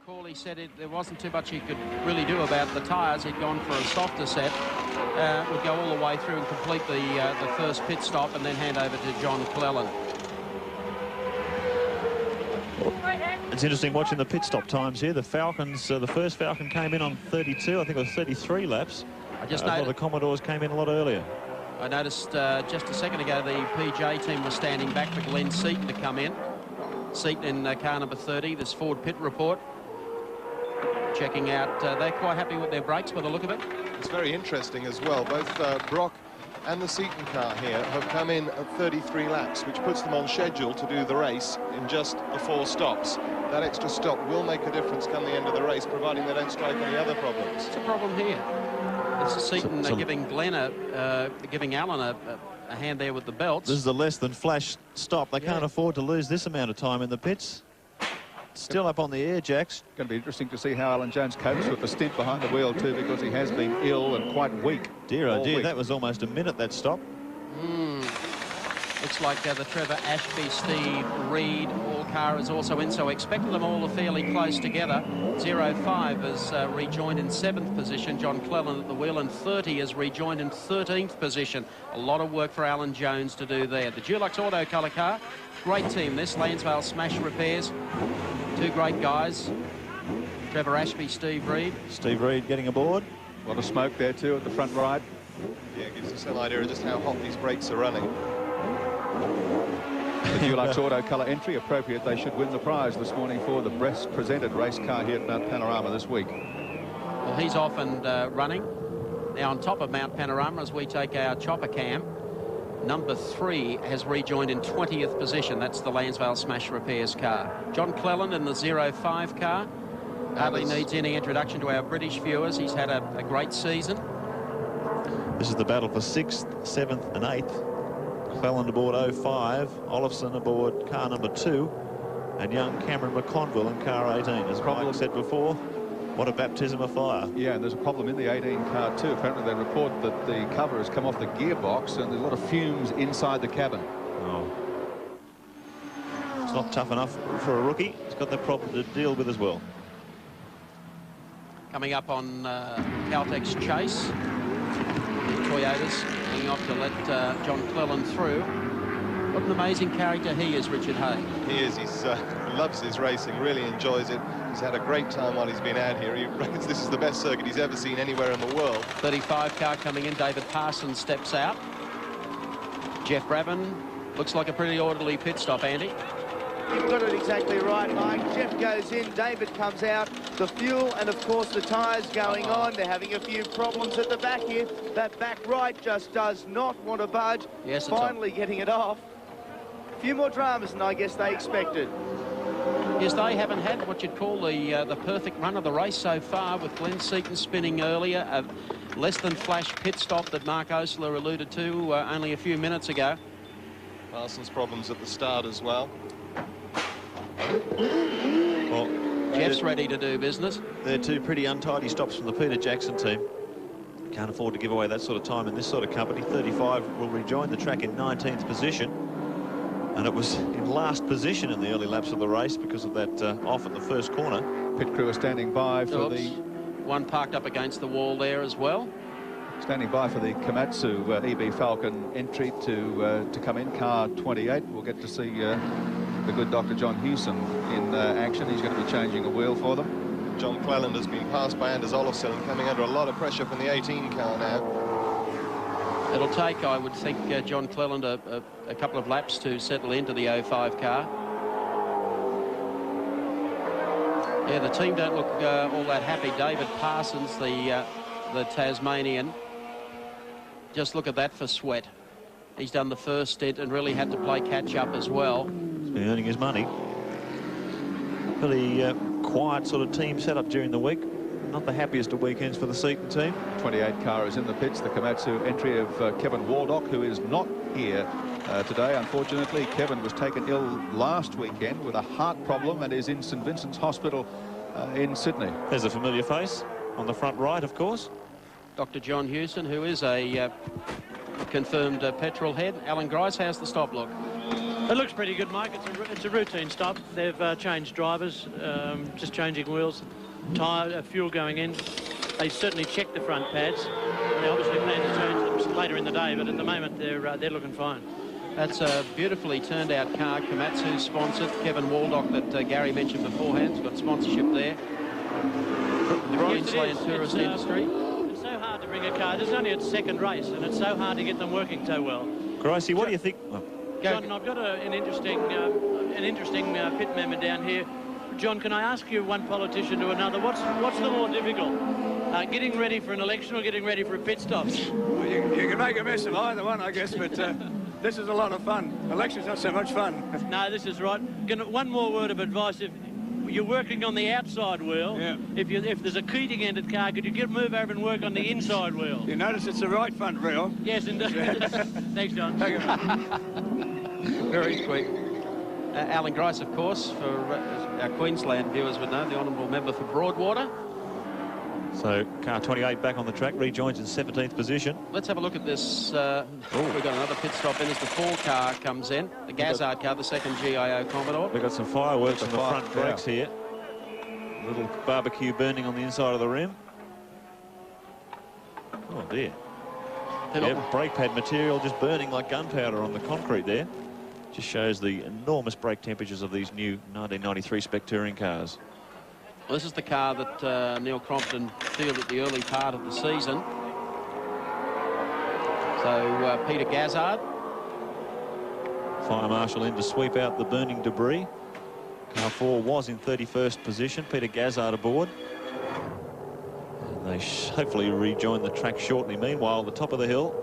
recall, he said there wasn't too much he could really do about the tyres. He'd gone for a softer set. Would go all the way through and complete the first pit stop and then hand over to John Cleland. It's interesting watching the pit stop times here. The Falcons, the first Falcon came in on 32, I think it was 33 laps. I just a lot of the Commodores came in a lot earlier. I noticed just a second ago the PJ team was standing back for Glenn Seaton to come in. Seaton in car number 30, this Ford pit report. Checking out, they're quite happy with their brakes by the look of it. It's very interesting as well. Both Brock and the Seaton car here have come in at 33 laps, which puts them on schedule to do the race in just the 4 stops. That extra stop will make a difference come the end of the race, providing they don't strike any other problems. It's a problem here. This is Seaton giving giving Alan a hand there with the belts. This is a less than flash stop. They can't afford to lose this amount of time in the pits. Still up on the air, Jacks. Going to be interesting to see how Alan Jones copes with the stint behind the wheel too, because he has been ill and quite weak. Dear, oh dear, that was almost a minute, that stop. Looks like the Trevor Ashby, Steve Reed, all car is also in, so expect them all fairly close together. 05 has rejoined in 7th position. John Cleland at the wheel, and 30 has rejoined in 13th position. A lot of work for Alan Jones to do there. The Dulux Auto Colour car, great team this. Lansvale Smash Repairs, 2 great guys. Trevor Ashby, Steve Reed. Steve Reed getting aboard. A lot of smoke there too at the front right. Yeah, it gives you some idea of just how hot these brakes are running. The Dulux Auto Colour entry, appropriate. They should win the prize this morning for the best presented race car here at Mount Panorama this week. Well, he's off and running. Now on top of Mount Panorama as we take our chopper cam. Number 3 has rejoined in 20th position. That's the Lansvale Smash Repairs car. John Cleland in the 05 car. Hardly needs any introduction to our British viewers. He's had a great season. This is the battle for 6th, 7th and 8th. Cleland aboard 05, Olofsson aboard car number 2, and young Cameron McConville in car 18. As Mike said before, what a baptism of fire. Yeah, and there's a problem in the 18 car too. Apparently they report that the cover has come off the gearbox and there's a lot of fumes inside the cabin. Oh. It's not tough enough for a rookie. He's got that problem to deal with as well. Coming up on Caltech's chase. Toyotas hanging off to let John Cleland through. What an amazing character he is, Richard Hay. He is. He loves his racing, really enjoys it. He's had a great time while he's been out here. He reckons this is the best circuit he's ever seen anywhere in the world. 35 car coming in. David Parsons steps out. Jeff Brabham looks like a pretty orderly pit stop, Andy. You've got it exactly right, Mike. Jeff goes in, David comes out. The fuel and, of course, the tyres going on. They're having a few problems at the back here. That back right just does not want to budge. Yes, finally getting it off. A few more dramas than I guess they expected. Yes, they haven't had what you'd call the perfect run of the race so far, with Glenn Seaton spinning earlier. A less than flash pit stop that Mark Osler alluded to only a few minutes ago. Parsons' problems at the start as well. Well, Jeff's ready to do business. They're 2 pretty untidy stops from the Peter Jackson team. Can't afford to give away that sort of time in this sort of company. 35 will rejoin the track in 19th position. And it was in last position in the early laps of the race because of that off at the first corner. Pit crew are standing by for the... One parked up against the wall there as well. Standing by for the Komatsu EB Falcon entry to come in, car 28. We'll get to see the good Dr. John Hewson in action. He's going to be changing a wheel for them. John Cleland has been passed by Anders Olofsson and coming under a lot of pressure from the 18 car now. It'll take, I would think, John Cleland a couple of laps to settle into the 05 car. Yeah, the team don't look all that happy. David Parsons, the Tasmanian, just look at that for sweat. He's done the first stint and really had to play catch-up as well. He's been earning his money. Pretty quiet sort of team setup during the week. Not the happiest of weekends for the Seaton team. 28 car is in the pits. The Komatsu entry of Kevin Waldock, who is not here today. Unfortunately, Kevin was taken ill last weekend with a heart problem and is in St Vincent's Hospital in Sydney. There's a familiar face on the front right, of course. Dr. John Hewson, who is a confirmed petrol head. Alan Grice, how's the stop look? It looks pretty good, Mike. It's a routine stop. They've changed drivers, just changing wheels, tyre, fuel going in. They certainly check the front pads. They obviously plan to change them later in the day, but at the moment they're looking fine. That's a beautifully turned out car. Komatsu sponsored. Kevin Waldock that Gary mentioned beforehand has got sponsorship there. The Queensland tourist industry. It's so hard to bring a car. This is only its second race, and it's so hard to get them working so well. Gracie, what do you think? Oh. John, I've got an interesting pit member down here. John, can I ask you, one politician to another, what's the more difficult? Getting ready for an election or getting ready for a pit stop? Well, you can make a mess of either one, I guess, but this is a lot of fun. Election's not so much fun. No, this is right. One more word of advice. If you're working on the outside wheel, yeah. If there's a Keating-ended car, could you move over and work on the inside wheel? You notice it's the right front wheel. Yes, indeed. Thanks, John. Very quick. Alan Grice, of course, for our Queensland viewers would know, the honourable member for Broadwater. So car 28 back on the track, rejoins in 17th position. Let's have a look at this. We've got another pit stop in as the 4 car comes in. The Gazard car, the second GIO Commodore. We've got some fireworks on the front brakes here. A little barbecue burning on the inside of the rim. Oh dear. Yeah, brake pad material just burning like gunpowder on the concrete there. Just shows the enormous brake temperatures of these new 1993 spec touring cars. Well, this is the car that Neil Crompton fielded at the early part of the season. So Peter Gazard. Fire marshal in to sweep out the burning debris. Car 4 was in 31st position. Peter Gazard aboard. And they hopefully rejoin the track shortly. Meanwhile, the top of the hill,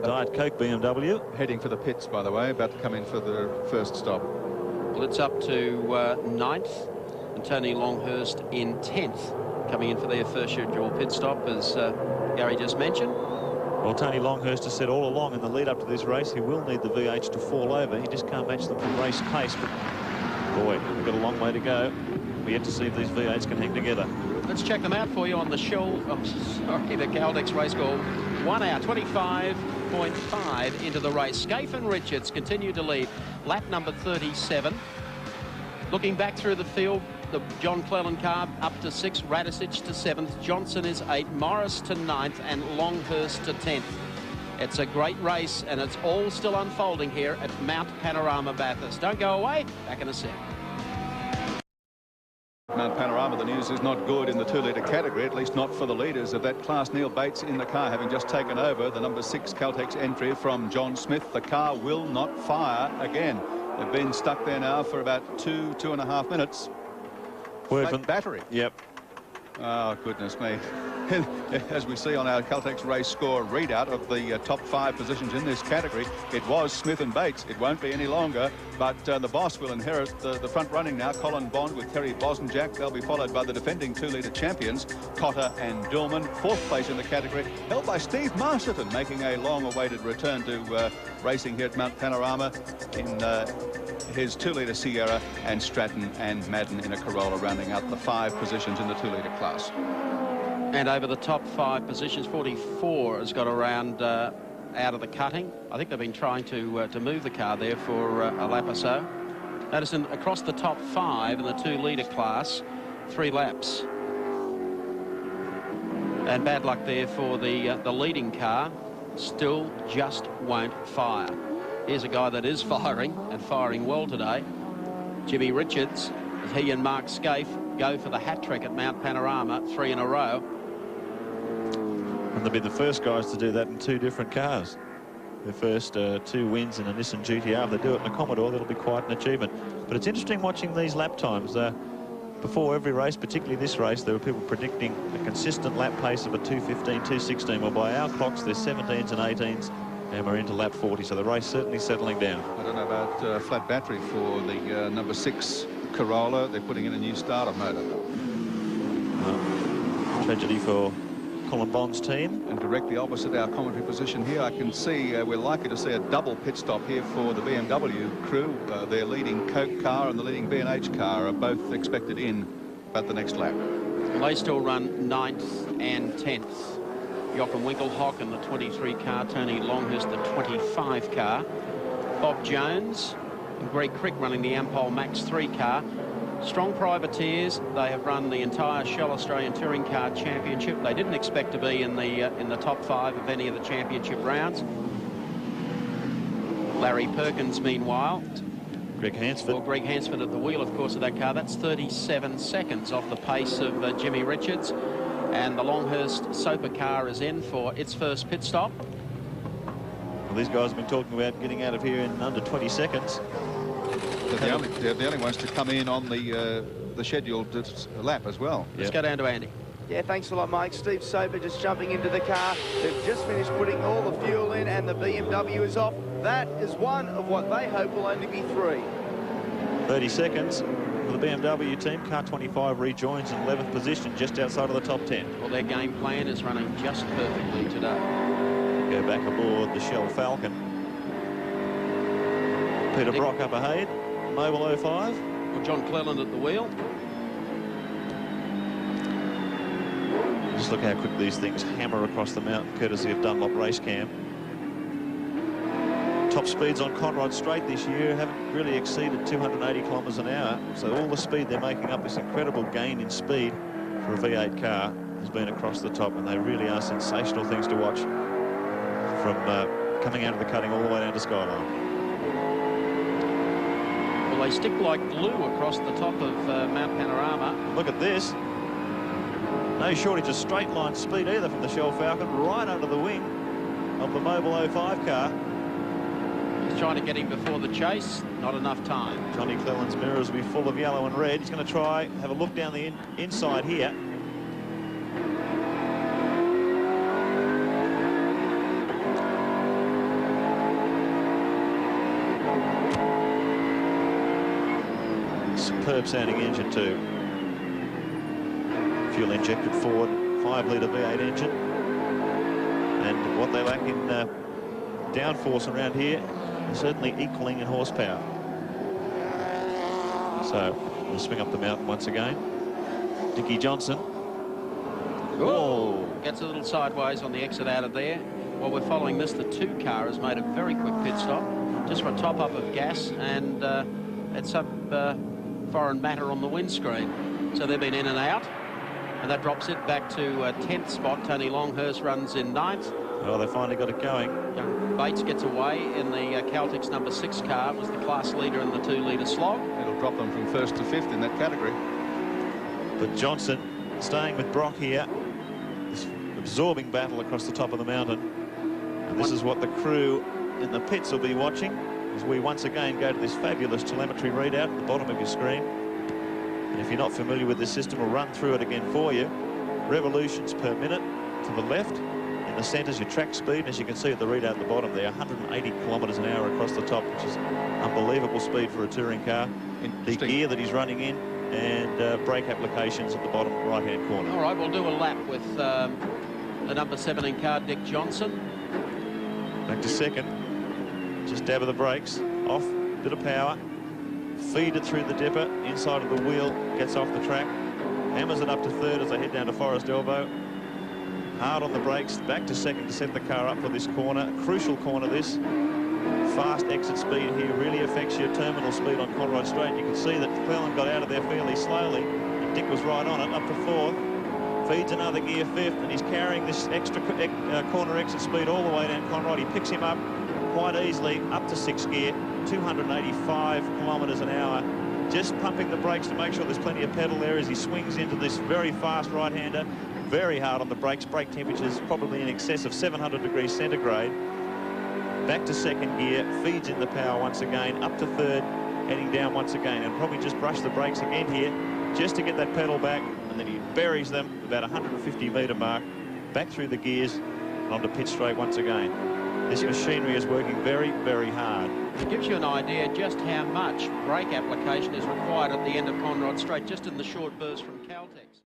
Diet Coke BMW. Heading for the pits, by the way, about to come in for the first stop. Well, it's up to 9th. And Tony Longhurst in 10th, coming in for their first scheduled pit stop, as Gary just mentioned. Well, Tony Longhurst has said all along in the lead up to this race he will need the V8s to fall over. He just can't match them from race pace. But boy, we've got a long way to go. We're yet to see if these V8s can hang together. Let's check them out for you on the show. The Caldex race call. 1 hour 25.5 into the race. Scaife and Richards continue to lead. Lap number 37. Looking back through the field, the John Cleland car up to 6, Radisich to 7th, Johnson is 8, Morris to 9th, and Longhurst to 10th. It's a great race, and it's all still unfolding here at Mount Panorama Bathurst. Don't go away. Back in a sec. Mount Panorama, the news is not good in the 2-litre category, at least not for the leaders of that class. Neil Bates in the car, having just taken over the number 6 Caltex entry from John Smith. The car will not fire again. They've been stuck there now for about 2.5 minutes. Flat battery. Yep. Oh, goodness me. As we see on our Caltex race score readout of the top 5 positions in this category, it was Smith and Bates. It won't be any longer, but the boss will inherit the front running now. Colin Bond with Terry Bosenjack. They'll be followed by the defending 2-litre champions, Cotter and Dillman. 4th place in the category, held by Steve Masterton, making a long-awaited return to racing here at Mount Panorama in his 2-litre Sierra, and Stratton and Madden in a Corolla, rounding out the 5 positions in the 2-litre class. And over the top 5 positions, 44 has got around out of the cutting. I think they've been trying to move the car there for a lap or so. Notice across the top 5 in the 2-litre class, 3 laps. And bad luck there for the leading car. Still just won't fire. Here's a guy that is firing, and firing well today. Jimmy Richards, as he and Mark Scaife go for the hat-trick at Mount Panorama, 3 in a row. And they'll be the first guys to do that in 2 different cars. Their first 2 wins in a Nissan GTR. If they do it in a Commodore, that'll be quite an achievement. But it's interesting watching these lap times. Before every race, particularly this race, there were people predicting a consistent lap pace of a 2:15, 2:16. Well, by our clocks, there's 17s and 18s, and we're into lap 40. So the race certainly settling down. I don't know about flat battery for the number 6 Corolla. They're putting in a new starter motor. Tragedy for Colin Bond's team. And directly opposite our commentary position here, I can see we're likely to see a double pit stop here for the BMW crew. Their leading Coke car and the leading B&H car are both expected in about the next lap. They still run 9th and 10th. Joachim Winkelhock in the 23 car, Tony Longhurst the 25 car. Bob Jones And Greg Crick running the Ampol Max 3 car. Strong privateers. They have run the entire Shell Australian Touring Car Championship. They didn't expect to be in the top 5 of any of the championship rounds. Larry Perkins, meanwhile. Greg Hansford. Well, Greg Hansford at the wheel, of course, of that car. That's 37 seconds off the pace of Jimmy Richards. And the Longhurst Soper car is in for its first pit stop. Well, these guys have been talking about getting out of here in under 20 seconds. They're the only ones to come in on the scheduled lap as well. Let's go down to Andy. Yeah, thanks a lot, Mike. Steve Soper just jumping into the car. They've just finished putting all the fuel in and the BMW is off. That is one of what they hope will only be 3. 30 seconds for the BMW team. Car 25 rejoins in 11th position, just outside of the top 10. Well, their game plan is running just perfectly today. Go back aboard the Shell Falcon. Peter Brock up ahead. Mobile 05. Well, John Cleland at the wheel. Just look how quick these things hammer across the mountain, courtesy of Dunlop Racecam. Top speeds on Conrod Straight this year haven't really exceeded 280 kilometres an hour. So all the speed they're making up, this incredible gain in speed for a V8 car, has been across the top, and they really are sensational things to watch from coming out of the cutting all the way down to Skyline. Well, they stick like glue across the top of Mount Panorama. Look at this. No shortage of straight line speed either from the Shell Falcon, right under the wing of the Mobile 05 car. He's trying to get him before the chase. Not enough time. Johnny Cleland's mirrors will be full of yellow and red. He's going to try, have a look down the inside here. Superb sounding engine too. Fuel injected forward, 5-litre V8 engine. And what they lack in downforce around here is certainly equaling in horsepower. So we'll swing up the mountain once again. Dickie Johnson. Whoa! Gets a little sideways on the exit out of there. While we're following this, the 2 car has made a very quick pit stop, just for a top up of gas, and it's up foreign matter on the windscreen. So they've been in and out, and that drops it back to 10th spot. Tony Longhurst runs in 9th. Oh, they finally got it going. Young Bates gets away in the Caltex number 6 car. Was the class leader in the 2-litre slog. It'll drop them from 1st to 5th in that category. But Johnson staying with Brock here. This absorbing battle across the top of the mountain. And this is what the crew in the pits will be watching as we once again go to this fabulous telemetry readout at the bottom of your screen. And if you're not familiar with this system, we'll run through it again for you. Revolutions per minute to the left. In the centres, your track speed, and as you can see at the readout at the bottom there, 180 kilometres an hour across the top, which is unbelievable speed for a touring car. The gear that he's running in, and brake applications at the bottom right-hand corner. All right, we'll do a lap with the number 17 car, Dick Johnson. Back to second. Just dab of the brakes. Off, bit of power. Feed it through the dipper. Inside of the wheel, gets off the track. Hammers it up to third as they head down to Forest Elbow. Hard on the brakes, back to second to set the car up for this corner. Crucial corner this. Fast exit speed here really affects your terminal speed on Conrod Straight. You can see that Cleland got out of there fairly slowly, and Dick was right on it, up to 4th. Feeds another gear 5th, and he's carrying this extra corner exit speed all the way down Conrod. He picks him up quite easily, up to 6th gear, 285 kilometres an hour. Just pumping the brakes to make sure there's plenty of pedal there as he swings into this very fast right-hander. Very hard on the brakes. Brake temperatures probably in excess of 700 degrees centigrade. Back to second gear, feeds in the power once again, up to third, heading down once again, and probably just brush the brakes again here just to get that pedal back, and then he buries them about 150 metre mark, back through the gears, and onto pit straight once again. This machinery is working very, very hard. It gives you an idea just how much brake application is required at the end of Conrod Straight, just in the short burst from Caltex.